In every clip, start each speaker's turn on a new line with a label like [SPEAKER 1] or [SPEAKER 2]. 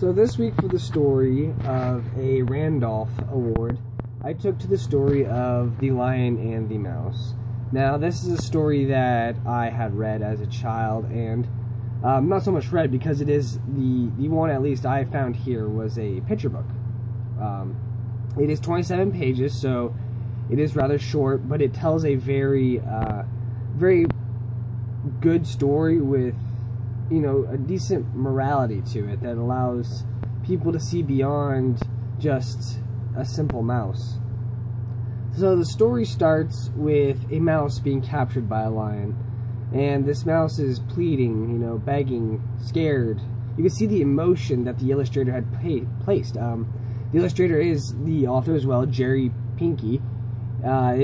[SPEAKER 1] So this week, for the story of a Randolph Award, I took to the story of The Lion and the Mouse. Now, this is a story that I had read as a child, and not so much read because it is the one, at least I found here, was a picture book. It is 27 pages, so it is rather short, but it tells a very good story with, you know, a decent morality to it that allows people to see beyond just a simple mouse. So the story starts with a mouse being captured by a lion, and this mouse is pleading, you know, begging, scared. You can see the emotion that the illustrator had placed. The illustrator is the author as well, Jerry Pinkey.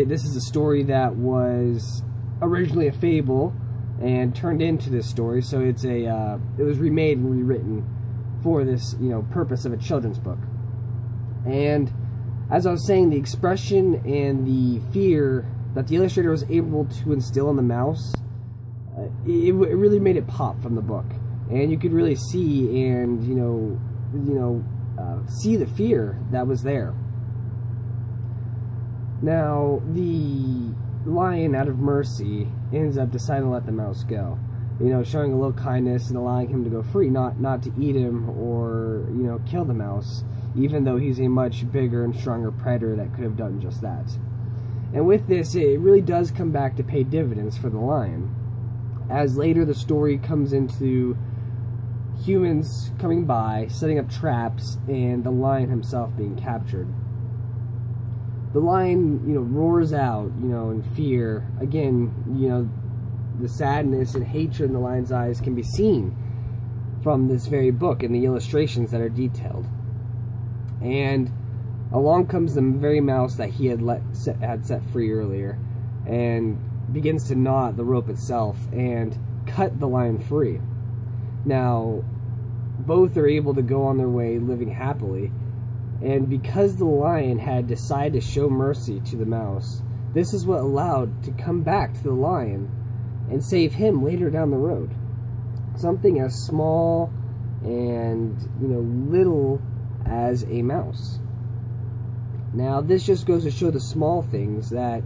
[SPEAKER 1] This is a story that was originally a fable and turned into this story, so it's it was remade and rewritten for this, you know, purpose of a children's book. And as I was saying, the expression and the fear that the illustrator was able to instill in the mouse, it really made it pop from the book, and you could really see and see the fear that was there. Now, the lion, out of mercy, ends up deciding to let the mouse go, you know, showing a little kindness and allowing him to go free, not to eat him or, you know, kill the mouse, even though he's a much bigger and stronger predator that could have done just that. And with this, it really does come back to pay dividends for the lion, as later the story comes into humans coming by, setting up traps, and the lion himself being captured. The lion, you know, roars out, you know, in fear. Again, you know, the sadness and hatred in the lion's eyes can be seen from this very book and the illustrations that are detailed. And along comes the very mouse that he had set free earlier, and begins to gnaw at the rope itself and cut the lion free. Now, both are able to go on their way living happily. And because the lion had decided to show mercy to the mouse, this is what allowed to come back to the lion and save him later down the road. Something as small and, you know, little as a mouse. Now, this just goes to show the small things that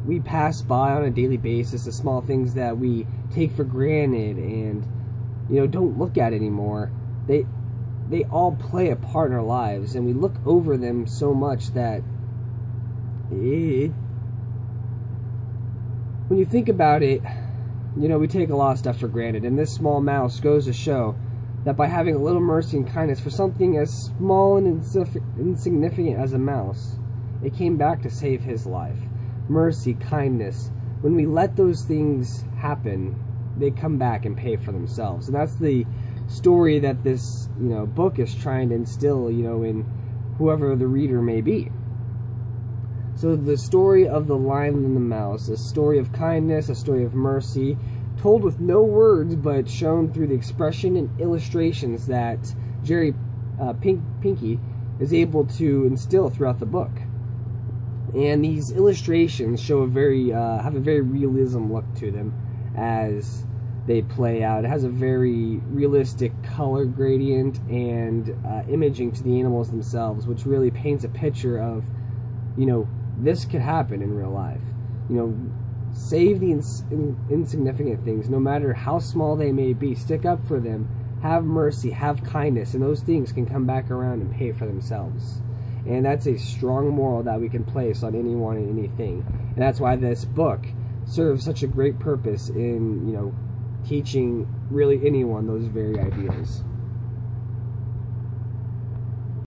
[SPEAKER 1] we pass by on a daily basis, the small things that we take for granted and, you know, don't look at anymore. They all play a part in our lives, and we look over them so much that when you think about it, you know, we take a lot of stuff for granted, and this small mouse goes to show that by having a little mercy and kindness for something as small and insignificant as a mouse, it came back to save his life. Mercy, kindness, when we let those things happen, they come back and pay for themselves. And that's the story that this, you know, book is trying to instill, you know, in whoever the reader may be. So the story of the lion and the mouse, a story of kindness, a story of mercy, told with no words but shown through the expression and illustrations that Jerry Pinkey is able to instill throughout the book. And these illustrations show have a very realism look to them as they play out. It has a very realistic color gradient and imaging to the animals themselves, which really paints a picture of, you know, this could happen in real life. You know, save the insignificant things, no matter how small they may be. Stick up for them, have mercy, have kindness, and those things can come back around and pay for themselves. And that's a strong moral that we can place on anyone and anything. And that's why this book serves such a great purpose in, you know, teaching really anyone those very ideals.